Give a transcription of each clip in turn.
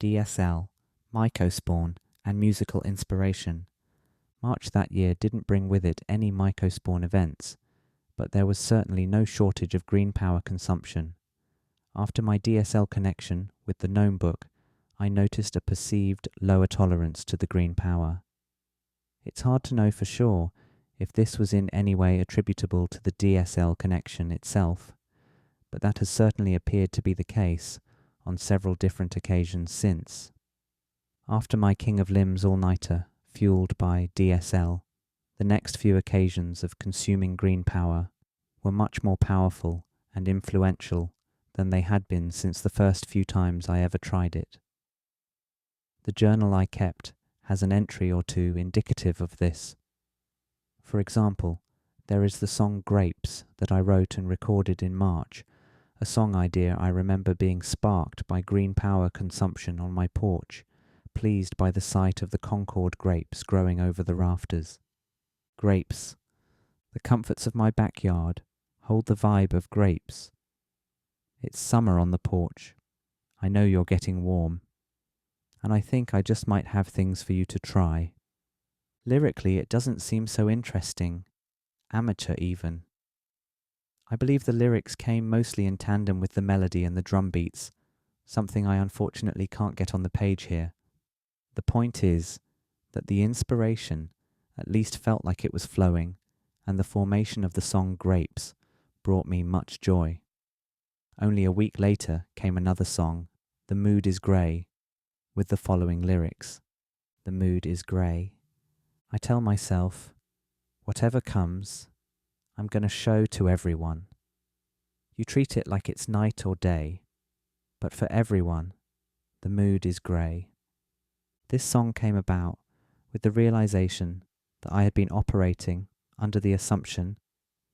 DSL, Mycospawn, and musical inspiration. March that year didn't bring with it any Mycospawn events, but there was certainly no shortage of green power consumption. After my DSL connection with the GNOME book, I noticed a perceived lower tolerance to the green power. It's hard to know for sure if this was in any way attributable to the DSL connection itself, but that has certainly appeared to be the case on several different occasions since. After my King of Limbs all-nighter, fueled by DSL, the next few occasions of consuming green power were much more powerful and influential than they had been since the first few times I ever tried it. The journal I kept has an entry or two indicative of this. For example, there is the song Grapes that I wrote and recorded in March, a song idea I remember being sparked by green power consumption on my porch, pleased by the sight of the Concord grapes growing over the rafters. Grapes. The comforts of my backyard hold the vibe of grapes. It's summer on the porch. I know you're getting warm. And I think I just might have things for you to try. Lyrically, it doesn't seem so interesting, amateur even. I believe the lyrics came mostly in tandem with the melody and the drum beats, something I unfortunately can't get on the page here. The point is that the inspiration at least felt like it was flowing, and the formation of the song Grapes brought me much joy. Only a week later came another song, The Mood is Grey, with the following lyrics. The mood is grey. I tell myself, whatever comes, I'm going to show to everyone. You treat it like it's night or day, but for everyone, the mood is grey. This song came about with the realization that I had been operating under the assumption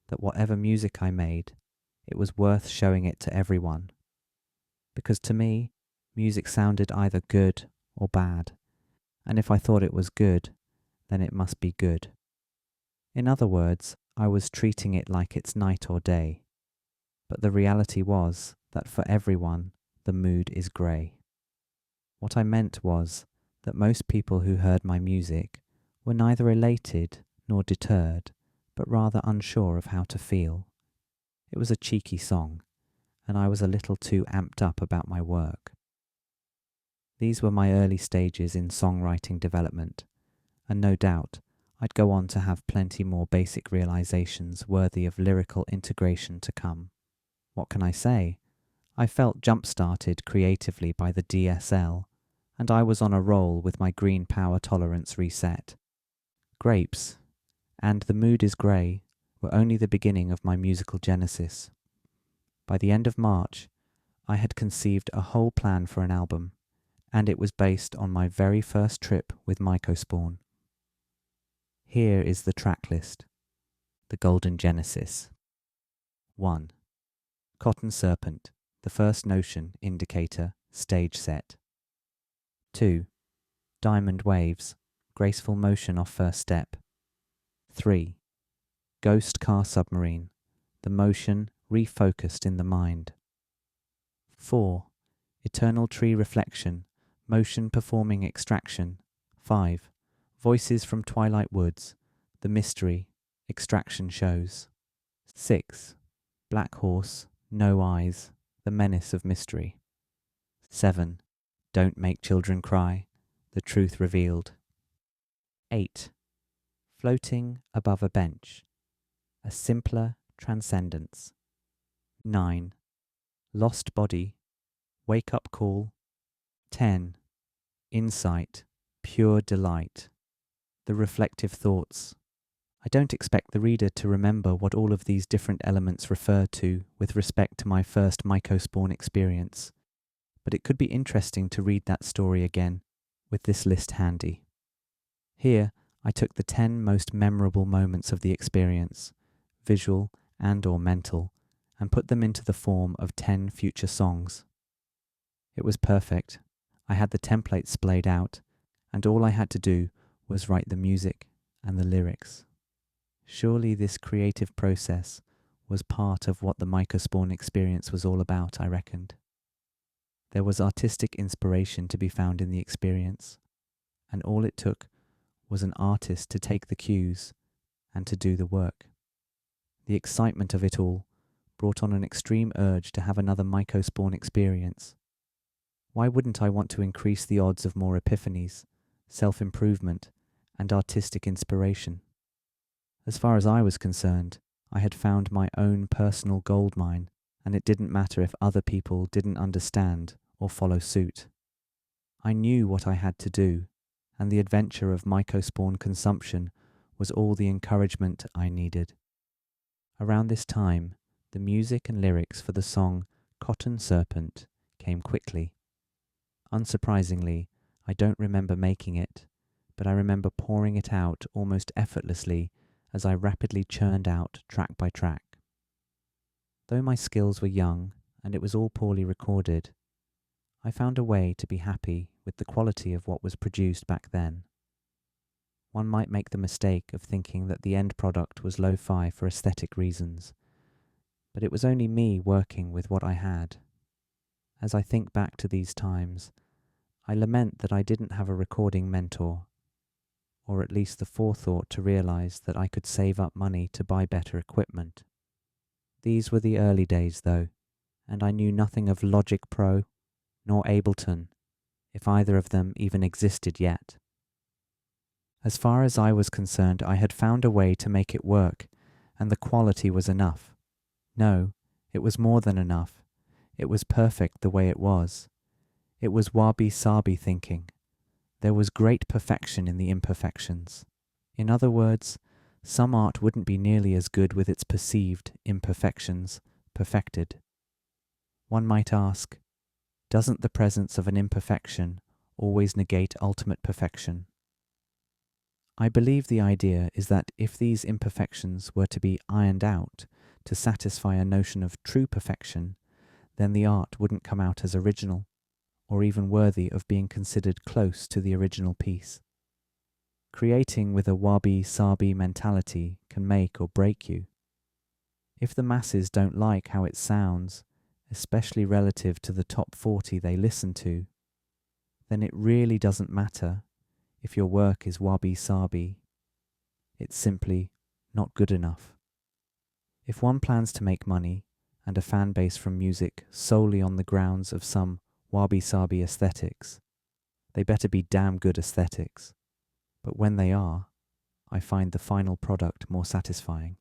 that whatever music I made, it was worth showing it to everyone. Because to me, music sounded either good or bad, and if I thought it was good, then it must be good. In other words, I was treating it like it's night or day, but the reality was that for everyone, the mood is grey. What I meant was that most people who heard my music were neither elated nor deterred, but rather unsure of how to feel. It was a cheeky song, and I was a little too amped up about my work. These were my early stages in songwriting development, and no doubt I'd go on to have plenty more basic realizations worthy of lyrical integration to come. What can I say? I felt jump-started creatively by the DSL, and I was on a roll with my green power tolerance reset. Grapes and The Mood is Grey were only the beginning of my musical genesis. By the end of March, I had conceived a whole plan for an album, and it was based on my very first trip with Mycospawn. Here is the track list. The Golden Genesis. 1. Cotton Serpent, the first notion, indicator, stage set. 2. Diamond Waves, graceful motion off first step. 3. Ghost Car Submarine, the motion refocused in the mind. 4. Eternal Tree Reflection, motion performing extraction. 5. Voices from Twilight Woods, the mystery, extraction shows. 6. Black Horse, No Eyes, the menace of mystery. 7. Don't Make Children Cry, the truth revealed. 8. Floating above a bench, a simpler transcendence. 9. Lost Body, Wake Up Call. 10. Insight, Pure Delight, the reflective thoughts. I don't expect the reader to remember what all of these different elements refer to with respect to my first Mycospawn experience, but it could be interesting to read that story again with this list handy. Here, I took the 10 most memorable moments of the experience, visual and or mental, and put them into the form of 10 future songs. It was perfect. I had the template splayed out, and all I had to do was write the music and the lyrics. Surely this creative process was part of what the Mycospawn experience was all about, I reckoned. There was artistic inspiration to be found in the experience, and all it took was an artist to take the cues and to do the work. The excitement of it all brought on an extreme urge to have another Mycospawn experience. Why wouldn't I want to increase the odds of more epiphanies, self-improvement, and artistic inspiration? As far as I was concerned, I had found my own personal gold mine, and it didn't matter if other people didn't understand or follow suit. I knew what I had to do, and the adventure of Mycospawn consumption was all the encouragement I needed. Around this time, the music and lyrics for the song Cotton Serpent came quickly. Unsurprisingly, I don't remember making it, but I remember pouring it out almost effortlessly as I rapidly churned out track by track. Though my skills were young and it was all poorly recorded, I found a way to be happy with the quality of what was produced back then. One might make the mistake of thinking that the end product was lo-fi for aesthetic reasons, but it was only me working with what I had. As I think back to these times, I lament that I didn't have a recording mentor, or at least the forethought to realize that I could save up money to buy better equipment. These were the early days though, and I knew nothing of Logic Pro nor Ableton, if either of them even existed yet. As far as I was concerned, I had found a way to make it work, and the quality was enough. No, it was more than enough. It was perfect the way it was. It was wabi-sabi thinking. There was great perfection in the imperfections. In other words, some art wouldn't be nearly as good with its perceived imperfections perfected. One might ask, doesn't the presence of an imperfection always negate ultimate perfection? I believe the idea is that if these imperfections were to be ironed out to satisfy a notion of true perfection, then the art wouldn't come out as original, or even worthy of being considered close to the original piece. Creating with a wabi-sabi mentality can make or break you. If the masses don't like how it sounds, especially relative to the top 40 they listen to, then it really doesn't matter if your work is wabi-sabi. It's simply not good enough. If one plans to make money and a fan base from music solely on the grounds of some wabi-sabi aesthetics, they better be damn good aesthetics. But when they are, I find the final product more satisfying.